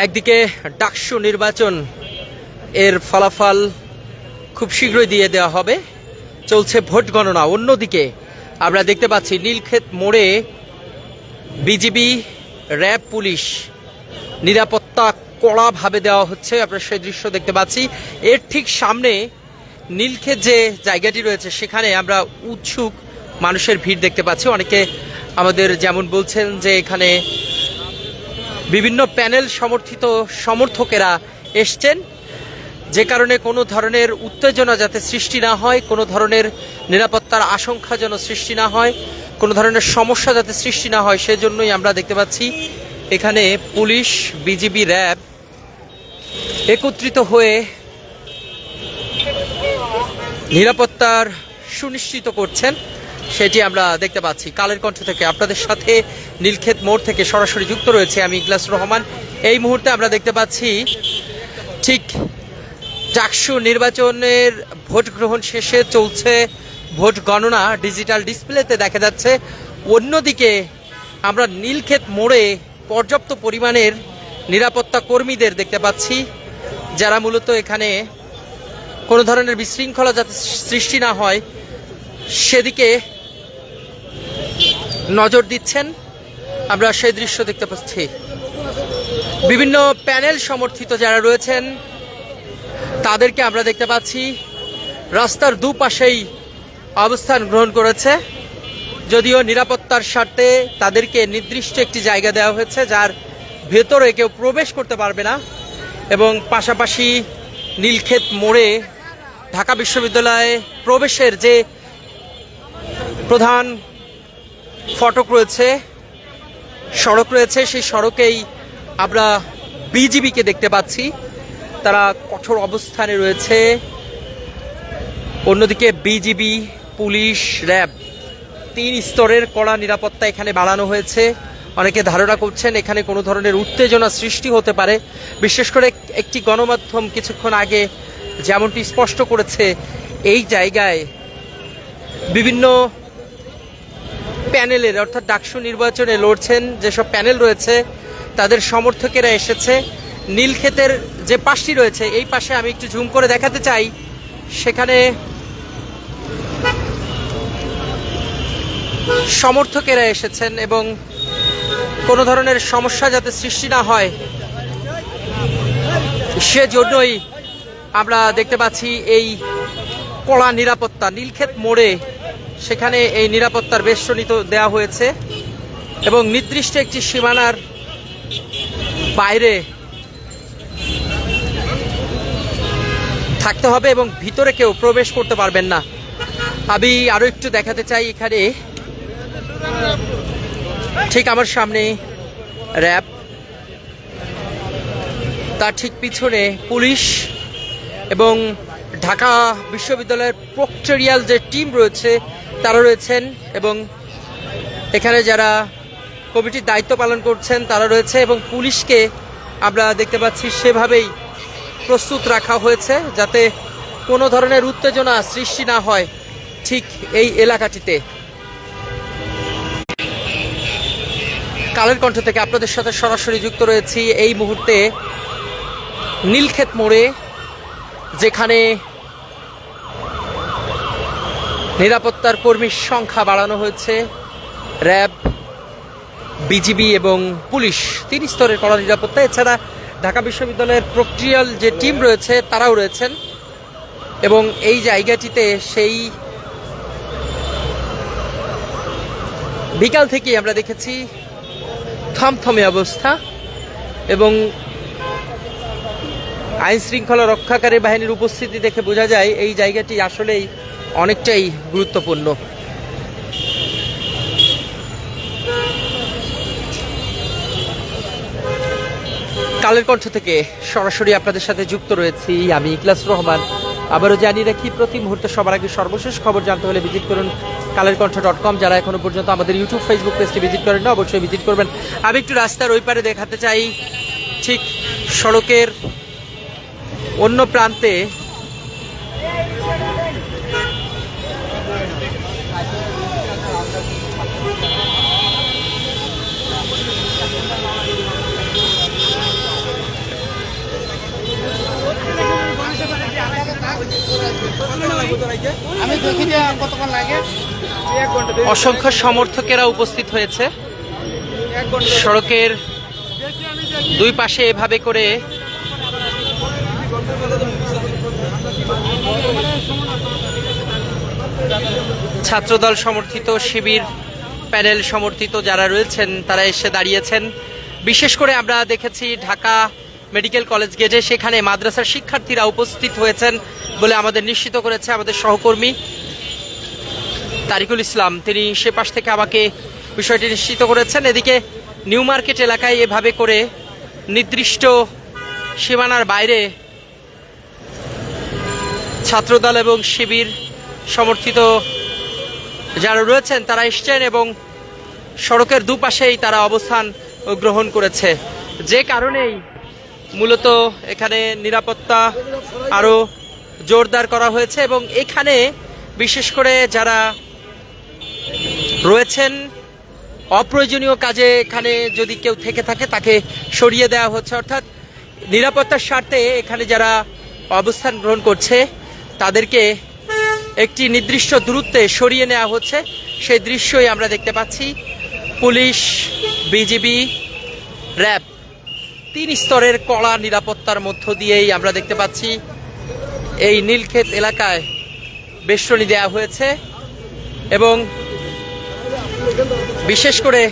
একদিকে ডাকসু নির্বাচন এর ফলাফল খুব শীঘ্রই দিয়ে দেওয়া হবে, চলছে ভোট গণনা। অন্যদিকে আমরা দেখতে পাচ্ছি নীলক্ষেত মোড়ে বিজিবি, র্যাব, পুলিশ নিরাপত্তা কড়াভাবে দেওয়া হচ্ছে। আপনারা সেই দৃশ্য দেখতে পাচ্ছি। এর ঠিক সামনে নীলক্ষেত যে জায়গাটি রয়েছে সেখানে আমরা উৎসুক মানুষের ভিড় দেখতে পাচ্ছি। অনেকে আমাদের যেমন বলছেন যে এখানে বিভিন্ন প্যানেল সমর্থিত সমর্থকেরা এসছেন, যে কারণে কোনো ধরনের উত্তেজনা যাতে সৃষ্টি না হয়, কোনো ধরনের নিরাপত্তার আশঙ্কা যেন সৃষ্টি না হয়, কোনো ধরনের সমস্যা যাতে সৃষ্টি না হয়, সেজন্যই আমরা দেখতে পাচ্ছি এখানে পুলিশ, বিজিবি, র্যাব একত্রিত হয়ে নিরাপত্তার সুনিশ্চিত করছেন, সেটি আমরা দেখতে পাচ্ছি। কালের কণ্ঠ থেকে আপনাদের সাথে নীলক্ষেত মোড় থেকে সরাসরি যুক্ত রয়েছে আমি ইখলাসুর রহমান। এই মুহূর্তে আমরা দেখতে পাচ্ছি ঠিক ডাকসু নির্বাচনের ভোট গ্রহণ শেষে চলছে ভোট গণনা, ডিজিটাল ডিসপ্লেতে দেখা যাচ্ছে। অন্যদিকে আমরা নীলক্ষেত মোড়ে পর্যাপ্ত পরিমাণের নিরাপত্তা কর্মীদের দেখতে পাচ্ছি, যারা মূলত এখানে কোনো ধরনের বিশৃঙ্খলা যাতে সৃষ্টি না হয় সেদিকে নজর দিচ্ছেন। আমরা সেই দৃশ্য দেখতে পাচ্ছি। বিভিন্ন প্যানেল সমর্থিত যারা রয়েছেন তাদেরকে আমরা দেখতে পাচ্ছি রাস্তার দুপাশেই অবস্থান গ্রহণ করেছে, যদিও নিরাপত্তার স্বার্থে তাদেরকে নির্দিষ্ট একটি জায়গা দেওয়া হয়েছে যার ভেতরে কেউ প্রবেশ করতে পারবে না। এবং পাশাপাশি নীলক্ষেত মোড়ে ঢাকা বিশ্ববিদ্যালয়ে প্রবেশের যে প্রধান ফটক রয়েছে, সড়ক রয়েছে, সেই সড়কেই আমরা বিজিবিকে দেখতে পাচ্ছি, তারা কঠোর অবস্থানে রয়েছে। অন্যদিকে বিজিবি, পুলিশ, র্যাব 3 স্তরের কড়া নিরাপত্তা এখানে বাড়ানো হয়েছে। অনেকে ধারণা করছেন এখানে কোনো ধরনের উত্তেজনা সৃষ্টি হতে পারে। বিশেষ করে একটি গণমাধ্যম কিছুক্ষণ আগে যেমনটি স্পষ্ট করেছে, এই জায়গায় বিভিন্ন প্যানেলের অর্থাৎ ডাকসু নির্বাচনে লড়ছেন যেসব প্যানেল রয়েছে তাদের সমর্থকেরা এসেছে। নীলক্ষেতের যে পাশটি রয়েছে এই পাশে আমি একটু জুম করে দেখাতে চাই, সেখানে সমর্থকেরা এসেছেন এবং কোনো ধরনের সমস্যা যাতে সৃষ্টি না হয় সেজন্যই আমরা দেখতে পাচ্ছি এই কড়া নিরাপত্তা নীলক্ষেত মোড়ে। সেখানে এই নিরাপত্তার বেষ্টনী দেওয়া হয়েছে এবং নির্দিষ্ট একটি সীমানার বাইরে থাকতে হবে এবং ভিতরে কেউ প্রবেশ করতে পারবেন না। আমি আরো একটু দেখাতে চাই, এখানে ঠিক আমার সামনে র্যাব, তার ঠিক পিছনে পুলিশ এবং ঢাকা বিশ্ববিদ্যালয়ের প্রক্টোরিয়াল যে টিম রয়েছে তারা রয়েছেন এবং এখানে যারা কমিটির দায়িত্ব পালন করছেন তারা রয়েছে এবং পুলিশকে আমরা দেখতে পাচ্ছি সেভাবেই প্রস্তুত রাখা হয়েছে যাতে কোনো ধরনের উত্তেজনা সৃষ্টি না হয় ঠিক এই এলাকাটিতে। কালের কণ্ঠ থেকে আপনাদের সাথে সরাসরি যুক্ত রয়েছি এই মুহূর্তে নীলক্ষেত মোড়ে, যেখানে নিরাপত্তার কর্মীর সংখ্যা বাড়ানো হয়েছে। র্যাব, বিজিবি এবং পুলিশ 3 স্তরের কড়া নিরাপত্তা। এছাড়া ঢাকা বিশ্ববিদ্যালয়ের প্রক্টোরিয়াল যে টিম রয়েছে তারাও রয়েছেন এবং এই জায়গাটিতে সেই বিকাল থেকেই আমরা দেখেছি থমথমে অবস্থা এবং আইন শৃঙ্খলা রক্ষাকারী বাহিনীর উপস্থিতি দেখে বোঝা যায় এই জায়গাটি আসলেই অনেকটাই গুরুত্বপূর্ণ। কালের কণ্ঠ থেকে সরাসরি আপনাদের সাথে যুক্ত রয়েছি আমি ইখলাসুর রহমান। আবারও জানিয়ে রাখি, প্রতি মুহূর্তে সবার আগে সর্বশেষ খবর জানতে হলে ভিজিট করুন kalerkontho.com। যারা এখনো পর্যন্ত আমাদের ইউটিউব, ফেসবুক পেজটি ভিজিট করেন না অবশ্যই ভিজিট করবেন। আমি একটু রাস্তার ওই পারে দেখাতে চাই, ঠিক সড়কের অন্য প্রান্তে আমি দেখি যে কতক্ষণ লাগে। অসংখ্য সমর্থকেরা উপস্থিত হয়েছে সড়কের দুই পাশে এভাবে করে ছাত্রদল সমর্থিত, শিবির প্যানেল সমর্থিত যারা রয়েছেন তারা এসে দাঁড়িয়েছেন। বিশেষ করে আমরা দেখেছি ঢাকা মেডিকেল কলেজ গেটে, সেখানে মাদ্রাসার শিক্ষার্থীরা উপস্থিত হয়েছেন বলে আমাদের নিশ্চিত করেছে আমাদের সহকর্মী তারিকুল ইসলাম। তিনি সে পাশ থেকে আমাকে বিষয়টি নিশ্চিত করেছেন। এদিকে নিউ মার্কেট এলাকায় এভাবে করে নির্দিষ্ট সীমানার বাইরে ছাত্রদল এবং শিবির সমর্থিত যারা রয়েছেন তারা এসছেন এবং সড়কের দুপাশেই তারা অবস্থান গ্রহণ করেছে, যে কারণেই মূলত এখানে নিরাপত্তা আরও জোরদার করা হয়েছে। এবং এখানে বিশেষ করে যারা রয়েছেন অপ্রয়োজনীয় কাজে এখানে যদি কেউ থেকে থাকে তাকে সরিয়ে দেওয়া হচ্ছে, অর্থাৎ নিরাপত্তার স্বার্থে এখানে যারা অবস্থান গ্রহণ করছে তাদেরকে একটি নির্দিষ্ট দূরত্বে সরিয়ে নেওয়া হচ্ছে। সেই দৃশ্যই আমরা দেখতে পাচ্ছি। পুলিশ, বিজিবি, র্যাব, 3 স্তরের কড়া নিরাপত্তার মধ্য দিয়েই আমরা দেখতে পাচ্ছি এই নীলক্ষেত এলাকায় বেষ্টনী দেওয়া হয়েছে। এবং বিশেষ করে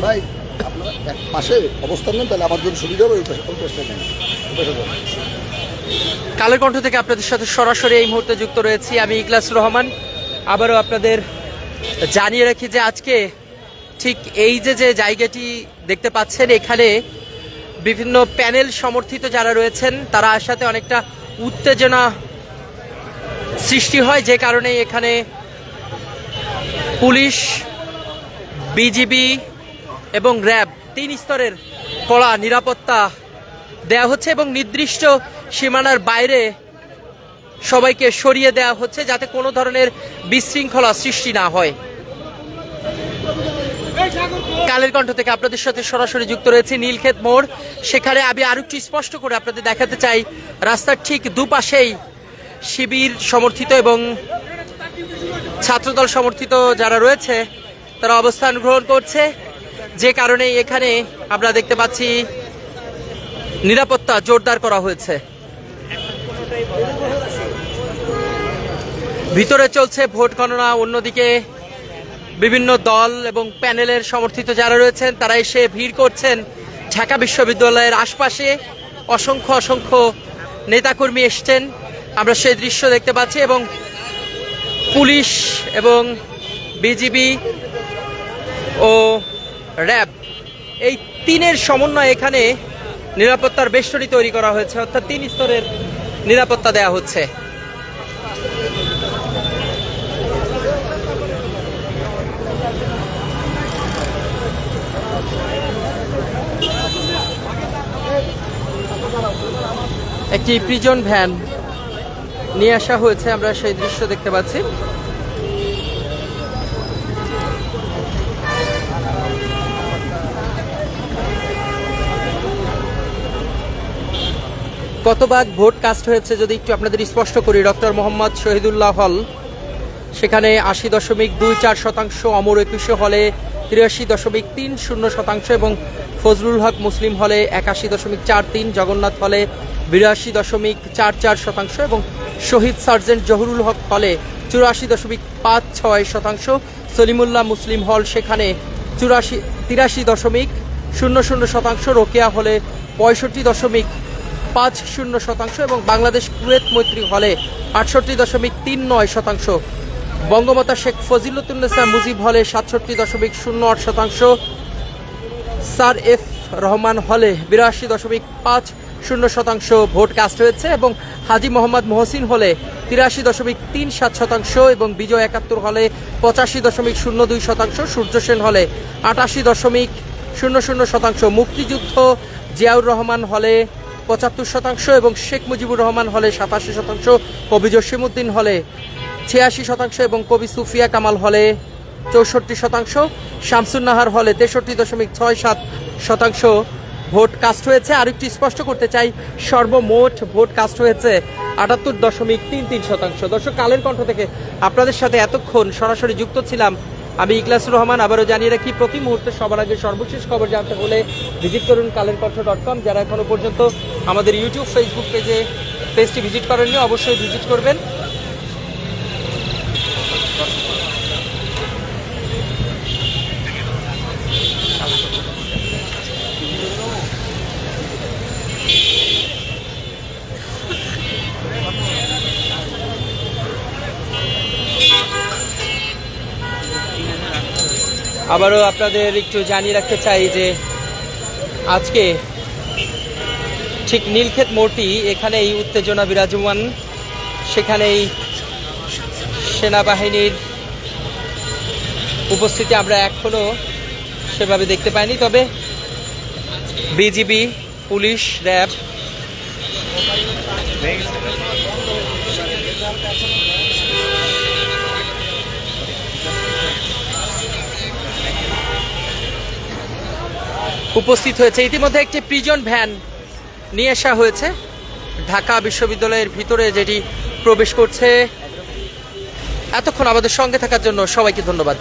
ভাই আপনারা এক পাশে অবস্থান নেন, তাহলে আমার জন্য সুবিধা হবে। কালের কণ্ঠ থেকে আপনাদের সাথে সরাসরি এই মুহূর্তে যুক্ত রয়েছি আমি ইখলাসুর রহমান। আবারও আপনাদের জানিয়ে রাখি যে আজকে ঠিক এই যে জায়গাটি দেখতে পাচ্ছেন, এখানে বিভিন্ন প্যানেল সমর্থিত যারা রয়েছেন তারা সাথে অনেকটা উত্তেজনা সৃষ্টি হয়, যে কারণে এখানে পুলিশ, বিজিবি এবং র্যাব 3 স্তরের কড়া নিরাপত্তা দেওয়া হচ্ছে এবং নির্দিষ্ট সীমানার বাইরে সবাইকে সরিয়ে দেওয়া হচ্ছে যাতে কোনো ধরনের বিশৃঙ্খলা সৃষ্টি না হয়। কালের কণ্ঠ থেকে আপনাদের সাথে সরাসরি যুক্ত রয়েছে নীলক্ষেত মোড়। সেখানে আমি আরো একটু স্পষ্ট করে আপনাদের দেখাতে চাই, রাস্তার ঠিক দুপাশেই শিবির সমর্থিত এবং ছাত্রদল সমর্থিত যারা রয়েছে তারা অবস্থান গ্রহণ করছে, যে কারণে এখানে আমরা দেখতে পাচ্ছি নিরাপত্তা জোরদার করা হয়েছে। ভিতরে চলছে ভোট গণনা, অন্যদিকে বিভিন্ন দল এবং প্যানেলের সমর্থিত যারা রয়েছেন তারা এসে ভিড় করছেন ঢাকা বিশ্ববিদ্যালয়ের আশপাশে। অসংখ্য অসংখ্য নেতাকর্মী এসছেন, আমরা সেই দৃশ্য দেখতে পাচ্ছি। এবং পুলিশ এবং বিজিবি ও র্যাব এই 3-এর সমন্বয়ে এখানে নিরাপত্তার বেষ্টনী তৈরি করা হয়েছে, অর্থাৎ 3 স্তরের নিরাপত্তা দেওয়া হচ্ছে। একটি প্রিজন ভ্যান নিয়ে আসা হয়েছে, আমরা সেই দৃশ্য দেখতে পাচ্ছি। কতবার ভোট কাস্ট হয়েছে যদি একটু আপনাদের স্পষ্ট করি। ডক্টর মোহাম্মদ শহীদুল্লাহ হল, সেখানে 80.24%, অমর 21 হলে 83.30% এবং ফজলুল হক মুসলিম হলে 81.43, জগন্নাথ হলে 82.44% এবং শহীদ সার্জেন্ট জহুরুল হক হলে 84.56%, সলিমুল্লাহ মুসলিম হল সেখানে 83.00%, রোকেয়া হলে 65.50% এবং বাংলাদেশ কুয়েত মৈত্রী হলে 68.39%, বঙ্গমাতা শেখ ফজিলতুন্নেসা মুজিব হলে 67.08%, স্যার এফ রহমান হলে 82.50% ভোট কাস্ট হয়েছে এবং হাজী মোহাম্মদ মহসিন হলে 83.37% এবং বিজয় 71 হলে 85.02%, সূর্য সেন হলে 88.00%, মুক্তিযুদ্ধ জিয়াউর রহমান হলে 75% এবং শেখ মুজিবুর রহমান হলে 87% ও বিজয় জসিমউদ্দিন হলে 86% এবং কবি সুফিয়া কামাল হলে 64%, শামসুন্নাহার হলে 63.67% ভোট কাস্ট হয়েছে। আর একটু স্পষ্ট করতে চাই, সর্বমোট ভোট কাস্ট হয়েছে 78.33%। দর্শক, কালের কণ্ঠ থেকে আপনাদের সাথে এতক্ষণ সরাসরি যুক্ত ছিলাম আমি ইখলাসুর রহমান। আবারও জানিয়ে রাখি, প্রতি মুহূর্তে সবার আগে সর্বশেষ খবর জানতে হলে ভিজিট করুন কালেরকণ্ঠ.com। যারা এখনো পর্যন্ত আমাদের ইউটিউব ফেসবুক পেজটি ভিজিট করেননি, অবশ্যই ভিজিট করবেন। আবারও আপনাদের একটু জানিয়ে রাখতে চাই যে আজকে ঠিক নীলক্ষেত মোড়টি, এখানেই উত্তেজনা বিরাজমান, সেখানেই সেনাবাহিনীর উপস্থিতি আমরা এখনো সেভাবে দেখতে পাইনি। তবে বিজিবি, পুলিশ, র্যাব উপস্থিত হয়েছে। ইতিমধ্যে একটি প্রিজন ভ্যান নিয়ে আসা হয়েছে ঢাকা বিশ্ববিদ্যালয়ের ভিতরে, যেটি প্রবেশ করছে। এতক্ষণ আমাদের সঙ্গে থাকার জন্য সবাইকে ধন্যবাদ।